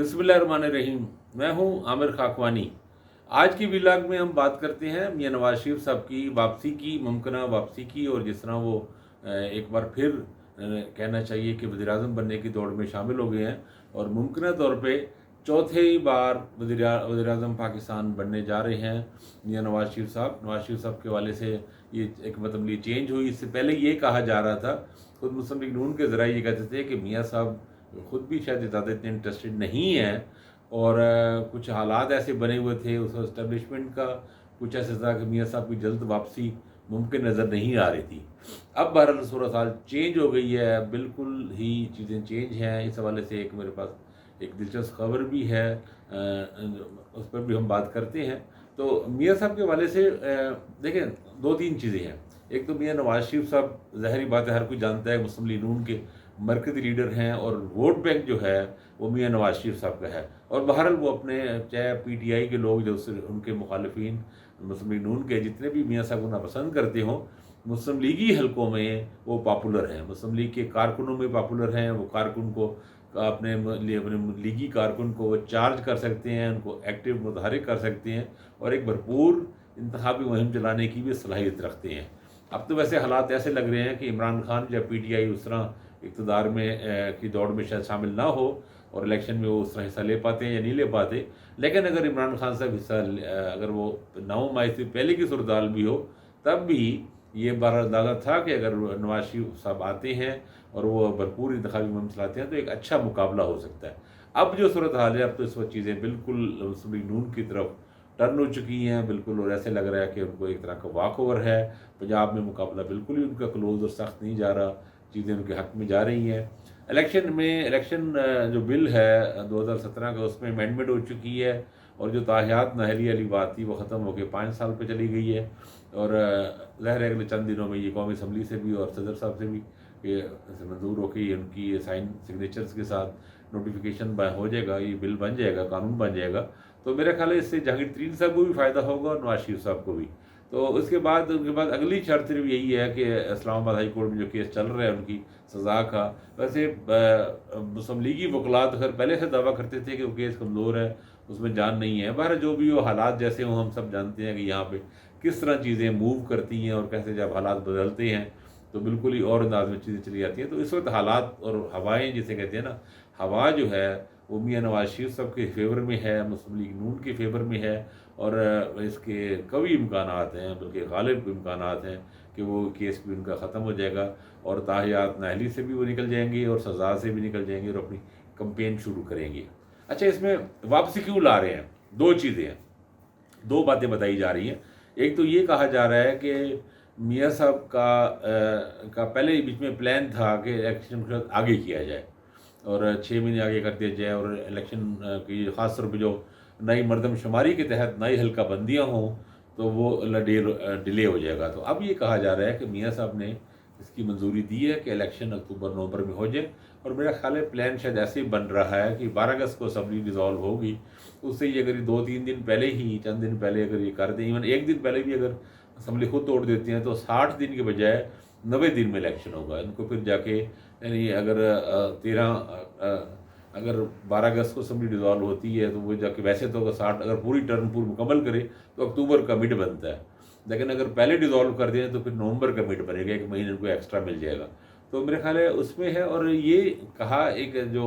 बिस्मिल्लाहिर्रहमानिर्रहीम। मैं हूं आमिर खाकवानी। आज की व्लॉग में हम बात करते हैं मियां नवाज शरीफ साहब की वापसी की, मुमकिन वापसी की, और जिस तरह वो एक बार फिर कहना चाहिए कि वज़ीर-ए-आज़म बनने की दौड़ में शामिल हो गए हैं और मुमकिन तौर पे चौथे बार वज़ीर-ए-आज़म पाकिस्तान बनने जा रहे हैं मियां नवाज शरीफ साहब। नवाज शरीफ साहब के हवाले से ये एक मतलब ये चेंज हुई। इससे पहले ये कहा जा रहा था, खुद मुस्लिम लीग नून के ज़राए ये कहते थे कि मियां साहब खुद भी शायद ज़्यादा इतने इंटरेस्टेड नहीं हैं, और कुछ हालात ऐसे बने हुए थे उस इस्टेब्लिशमेंट का, कुछ ऐसा था कि मियां साहब की जल्द वापसी मुमकिन नज़र नहीं आ रही थी। अब बहरहाल सूरत हाल चेंज हो गई है, बिल्कुल ही चीज़ें चेंज हैं। इस हवाले से एक मेरे पास एक दिलचस्प खबर भी है, उस पर भी हम बात करते हैं। तो मियां साहब के हवाले से देखें, दो तीन चीज़ें हैं। एक तो मियां नवाज शरीफ साहब, ज़ाहिरी बात है, हर कोई जानता है मुस्लिम लीग नून के मरकज़ी लीडर हैं और वोट बैंक जो है वो मियां नवाज शरीफ साहब का है। और बहरहाल वो अपने चाहे पीटीआई के लोग जो उनके मुखालिफिन मुस्लिम लीग नून के जितने भी मियां साहब को नापसंद करते हों, मुस्लिम लीगी हलकों में वो पॉपुलर हैं, मुस्लिम लीग के कारकुनों में पॉपुलर हैं। वो कारकुन को अपने लीगी कारकुन को वो चार्ज कर सकते हैं, उनको एक्टिव मुतहरिक कर सकते हैं और एक भरपूर इंतखाबी मुहिम चलाने की भी सलाहियत रखते हैं। अब तो वैसे हालात ऐसे लग रहे हैं कि इमरान खान या पीटीआई उस तरह इक़्तिदार में की दौड़ में शायद शामिल ना हो और इलेक्शन में वो उस तरह हिस्सा ले पाते हैं या नहीं ले पाते। लेकिन अगर इमरान खान साहब हिस्सा अगर वो 9 मई से पहले की सूरत हाल भी हो, तब भी ये बार अंदाज़ा था कि अगर नवाज शरीफ साहब आते हैं और वो भरपूर इंतखाबी मुहिम चलाते हैं तो एक अच्छा मुकाबला हो सकता है। अब जो सूरत हाल है, अब तो इस वक्त चीज़ें बिल्कुल मुस्लिम लीग नून की तरफ टर्न हो चुकी हैं बिल्कुल, और ऐसे लग रहा है कि उनको एक तरह का वॉक ओवर है। पंजाब में मुकाबला बिल्कुल ही उनका क्लोज और सख्त नहीं जा रहा, चीज़ें उनके हक़ में जा रही हैं। इलेक्शन जो बिल है 2017 का, उसमें अमेंडमेंट हो चुकी है और जो ताहियात नाअहली वाली बात थी वो ख़त्म होकर 5 साल पे चली गई है। और ज़ाहिर है अगले चंद दिनों में ये कौमी असम्बली से भी और सदर साहब से भी ये मंजूर होकर उनकी साइन सिग्नेचर्स के साथ नोटिफिकेशन हो जाएगा, ये बिल बन जाएगा, कानून बन जाएगा। तो मेरा ख्याल है इससे जहांगीर तरीन साहब को भी फ़ायदा होगा और नवाज शरीफ साहब को भी। तो उसके बाद उनके बाद अगली शर्त सिर्फ यही है कि इस्लामाबाद हाई कोर्ट में जो केस चल रहा है उनकी सज़ा का, वैसे मुस्लिम लीगी वकला तो खैर पहले से दावा करते थे कि वो केस कमज़ोर है, उसमें जान नहीं है। बहर जो भी वो हालात जैसे हों, हम सब जानते हैं कि यहाँ पे किस तरह चीज़ें मूव करती हैं और कैसे जब हालात बदलते हैं तो बिल्कुल ही और अंदाज में चीज़ें चली जाती हैं। तो इस वक्त हालात और हवाएँ जिसे कहते हैं ना, हवा जो है वो मियां नवाज शरीफ साहब के फेवर में है, मुस्लिम लीग नून के फेवर में है, और इसके कवी इम्कानात हैं, बल्कि गालिब इम्कानात हैं कि वो केस भी उनका ख़त्म हो जाएगा और ताहियात नाअहली से भी वो निकल जाएंगे और सज़ा से भी निकल जाएंगे और अपनी कंपेन शुरू करेंगे। अच्छा, इसमें वापसी क्यों ला रहे हैं? दो चीज़ें हैं, दो बातें बताई जा रही हैं। एक तो ये कहा जा रहा है कि मियां साहब का पहले बीच में प्लान था कि इलेक्शन आगे किया जाए और 6 महीने आगे कर दिया जाए, और इलेक्शन की ख़ास तौर पर जो नई मरदमशुमारी के तहत नई हल्का बंदियाँ हों तो वो डिले हो जाएगा। तो अब ये कहा जा रहा है कि मियां साहब ने इसकी मंजूरी दी है कि इलेक्शन अक्टूबर नवंबर में हो जाए, और मेरा ख्याल है प्लान शायद ऐसे ही बन रहा है कि 12 अगस्त को असम्बली डिज़ोल्व होगी, उससे ये अगर 2-3 दिन पहले ही, चंद दिन पहले अगर ये कर दें, इवन एक दिन पहले भी अगर असम्बली खुद तोड़ देती हैं, तो 60 दिन के बजाय 90 दिन में इलेक्शन होगा। इनको फिर जाके यानी अगर 12 अगस्त को असम्बली डिज़ोल्व होती है तो वो जाके वैसे तो अगर 60 अगर पूरी टर्म पूरी मुकम्मल करे तो अक्टूबर का मिड बनता है, लेकिन अगर पहले डिज़ोल्व कर दें तो फिर नवंबर का मिड बनेगा, 1 महीने उनको एक्स्ट्रा मिल जाएगा। तो मेरे ख्याल है उसमें है। और ये कहा एक जो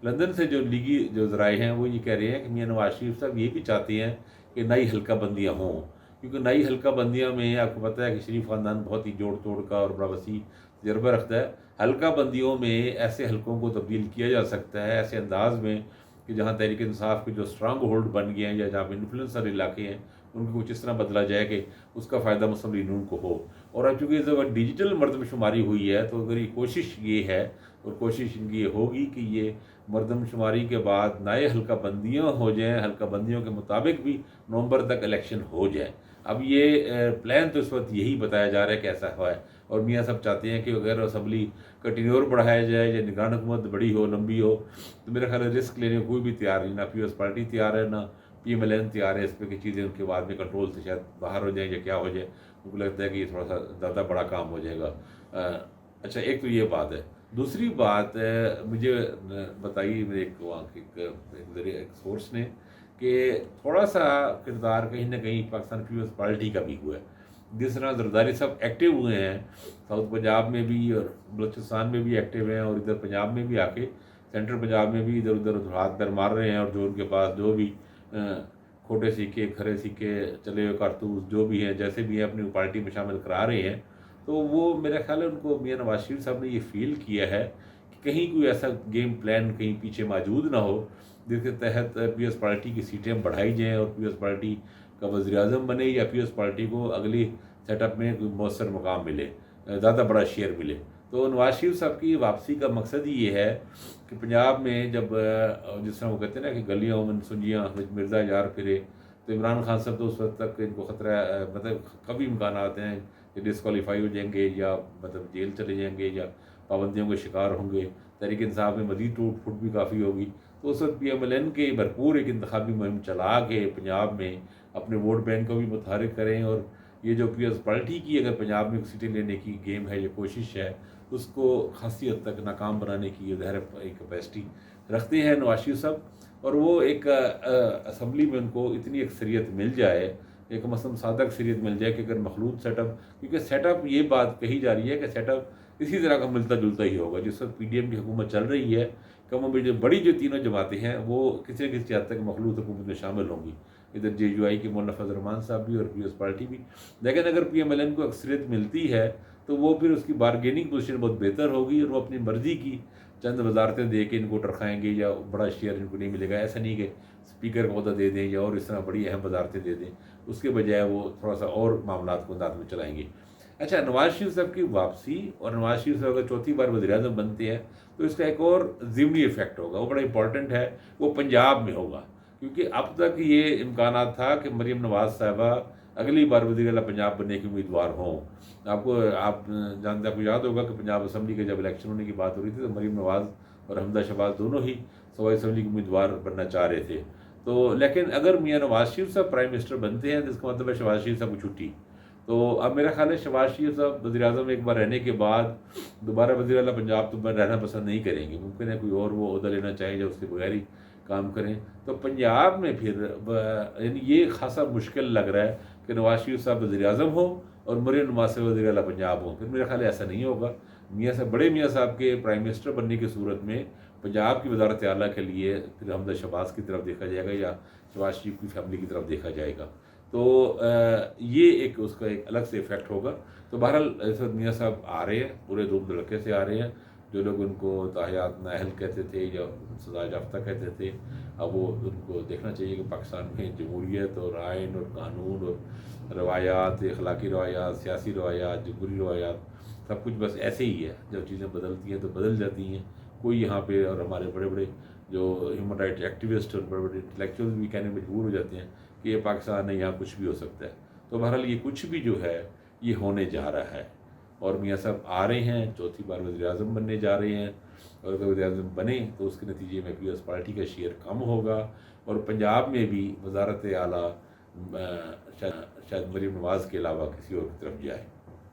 लंदन से जो लीगी जो ज़राए हैं वो ये कह रहे हैं कि मियां नवाज शरीफ साहब ये भी चाहते हैं कि नई हल्का बंदियाँ हों, क्योंकि नई हल्का बंदियों में आपको पता है कि शरीफ ख़ानदान बहुत ही जोड़ तोड़ का और बड़ा वसी तजर्बा रखता है। हल्का बंदियों में ऐसे हल्कों को तब्दील किया जा सकता है ऐसे अंदाज में कि जहाँ तहरीक इंसाफ के जो स्ट्रांग होल्ड बन गए हैं या जहाँ पे इन्फ्लुएंसर इलाके हैं उनको कुछ इस तरह बदला जाए कि उसका फ़ायदा मुस्लिम लीग नून को हो। और अब चूँकि जब डिजिटल मरदमशुमारी हुई है तो अगर ये कोशिश ये है, और कोशिश इनकी ये होगी कि ये मरदमशुमारी के बाद नए हल्का बंदियाँ हो जाएँ, हल्का बंदियों के मुताबिक भी नवंबर तक इलेक्शन हो जाए। अब ये प्लान तो इस वक्त यही बताया जा रहा है कि ऐसा हुआ है, और मियां साहब चाहते हैं कि अगर असम्बली का टेन्योर बढ़ाया जाए या निगरान हुकूमत बड़ी हो, लंबी हो, तो मेरा ख्याल है रिस्क लेने को कोई भी तैयार नहीं, ना पीपल्स पार्टी तैयार है, ना PMLN तैयार है इस पर कि चीज़ें उनके बाद में कंट्रोल से शायद बाहर हो जाए या क्या हो जाए। उनको लगता है कि ये थोड़ा सा ज़्यादा बड़ा काम हो जाएगा। अच्छा, एक तो ये बात है। دوسری بات مجھے بتائی میرے ایک وہاں کے ایک سورس نے کہ تھوڑا سا کردار کہیں نہ کہیں پاکستان پیپلز پارٹی کا بھی ہوا ہے. جس طرح زرداری صاحب ایکٹیو ہوئے ہیں ساؤتھ پنجاب میں بھی اور بلوچستان میں بھی ایکٹیو ہیں، اور ادھر پنجاب میں بھی آ کے سینٹرل پنجاب میں بھی ادھر ادھر ہاتھ پیر مار رہے ہیں، اور جو ان کے پاس جو بھی کھوٹے سکے کھرے سکے چلے ہوئے کارتوس جو بھی ہیں جیسے بھی ہیں اپنی پارٹی میں شامل کرا رہے ہیں. تو وہ میرا خیال ہے ان کو میاں نواز شریف صاحب نے یہ فیل کیا ہے کہ کہیں کوئی ایسا گیم پلان کہیں پیچھے موجود نہ ہو جس کے تحت پی ایس پارٹی کی سیٹیں بڑھائی جائیں اور پی ایس پارٹی کا وزیر اعظم بنے، یا پی ایس پارٹی کو اگلی سیٹ اپ میں کوئی مؤثر مقام ملے، زیادہ بڑا شیئر ملے. تو نواز شریف صاحب کی واپسی کا مقصد ہی یہ ہے کہ پنجاب میں جب جس طرح وہ کہتے ہیں نا کہ گلیوں میں سنجیاں مرزا یار پھرے، تو عمران خان صاحب تو اس وقت تک ان کو خطرہ مطلب کبھی امکانات ہیں کہ ڈسکوالیفائی ہو جائیں گے، یا مطلب جیل چلے جائیں گے، یا پابندیوں کے شکار ہوں گے. تحریک انصاف میں مزید ٹوٹ پھوٹ بھی کافی ہوگی. تو اس وقت پی ایم ایل این کے بھرپور ایک انتخابی مہم چلا کے پنجاب میں اپنے ووٹ بینک کو بھی متحرک کریں، اور یہ جو پی ایس پارٹی کی اگر پنجاب میں سیٹیں لینے کی گیم ہے یا کوشش ہے اس کو خاصی حد تک ناکام بنانے کی ظاہر ایک کیپیسٹی رکھتے ہیں نواز شریف صاحب. اور وہ ایک اسمبلی میں ان کو اتنی اکثریت مل جائے، ایک مثلاً سادہ اکثریت مل جائے کہ اگر مخلوط سیٹ اپ، کیونکہ سیٹ اپ یہ بات کہی جا رہی ہے کہ سیٹ اپ اسی طرح کا ملتا جلتا ہی ہوگا. جس وقت پی ڈی ایم کی حکومت چل رہی ہے کم و بیش جو بڑی جو تینوں جماعتیں ہیں وہ کسی نہ کسی حد تک مخلوط حکومت میں شامل ہوں گی. ادھر جے یو آئی کے مولانا فضل الرحمان صاحب بھی اور پی ایس پارٹی بھی. لیکن اگر پی ایم ایل این کو اکثریت ملتی ہے تو وہ پھر اس کی بارگیننگ پوزیشن بہت بہتر ہوگی، اور وہ اپنی مرضی کی چند وزارتیں دے کے ان کو ٹرکھائیں گے، یا بڑا شیئر ان کو نہیں ملے گا. ایسا نہیں کہ اسپیکر کو عہدہ دے دیں یا اور اس طرح بڑی اہم وزارتیں دے دیں، اس کے بجائے وہ تھوڑا سا اور معاملات کو انداز میں چلائیں گے. اچھا، نواز شریف صاحب کی واپسی، اور نواز شریف صاحب اگر چوتھی بار وزیر اعظم بنتے ہیں تو اس کا ایک اور ضمنی ایفیکٹ ہوگا، وہ بڑا امپورٹنٹ ہے، وہ پنجاب میں ہوگا. کیونکہ اب تک یہ امکانات تھا کہ مریم نواز صاحبہ اگلی بار وزیر اعلیٰ پنجاب بننے کی امیدوار ہوں. آپ جانتے آپ کو یاد ہوگا کہ پنجاب اسمبلی کے جب الیکشن ہونے کی بات ہو رہی تھی تو مریم نواز اور حمزہ شہباز دونوں ہی صوبائی اسمبلی کے امیدوار بننا چاہ رہے تھے. تو لیکن اگر میاں نواز شریف صاحب پرائم منسٹر بنتے ہیں تو اس کا مطلب ہے شہباز شریف صاحب کو چھٹی. تو اب میرا خیال ہے شہباز شریف صاحب وزیر اعظم ایک بار رہنے کے بعد دوبارہ وزیر اعلیٰ پنجاب تو رہنا پسند نہیں کریں گے. ممکن ہے کوئی اور وہ عہدہ لینا چاہیں یا اس کے بغیر ہی کام کریں. تو پنجاب میں پھر یعنی یہ خاصا مشکل لگ رہا ہے کہ نواز شریف صاحب وزیر اعظم ہوں اور مریم نواز صاحب وزیر اعلیٰ پنجاب ہوں. پھر میرا خیال ہے ایسا نہیں ہوگا. میاں صاحب بڑے میاں صاحب کے پرائم منسٹر بننے کی صورت میں پنجاب کی وزارت اعلیٰ کے لیے پھر حمزہ شہباز کی طرف دیکھا جائے گا یا شہباز شریف کی فیملی کی طرف دیکھا جائے گا. تو یہ ایک اس کا ایک الگ سے ایفیکٹ ہوگا. تو بہرحال اس وقت میاں صاحب آ رہے ہیں، پورے دھوم دھڑکے سے آ رہے ہیں. جو لوگ ان کو تاحیات نااہل کہتے تھے یا سزا یافتہ کہتے تھے، اب وہ ان کو دیکھنا چاہیے کہ پاکستان میں جمہوریت اور آئین اور قانون اور روایات، اخلاقی روایات، سیاسی روایات، جمہوری روایات، سب کچھ بس ایسے ہی ہے. جب چیزیں بدلتی ہیں تو بدل جاتی ہیں. کوئی یہاں پہ، اور ہمارے بڑے بڑے جو ہیومن رائٹ ایکٹیوسٹ اور بڑے بڑے انٹلیکچوئل بھی کہنے مجبور ہو جاتے ہیں کہ یہ پاکستان ہے، یہاں کچھ بھی ہو سکتا ہے. تو بہرحال یہ کچھ بھی جو ہے یہ ہونے جا رہا ہے، اور میاں صاحب آ رہے ہیں، چوتھی بار وزیر اعظم بننے جا رہے ہیں. اور اگر وزیر اعظم بنے تو اس کے نتیجے میں پی ایس پارٹی کا شیئر کم ہوگا، اور پنجاب میں بھی وزارت اعلیٰ شاید مریم نواز کے علاوہ کسی اور کی طرف جائے.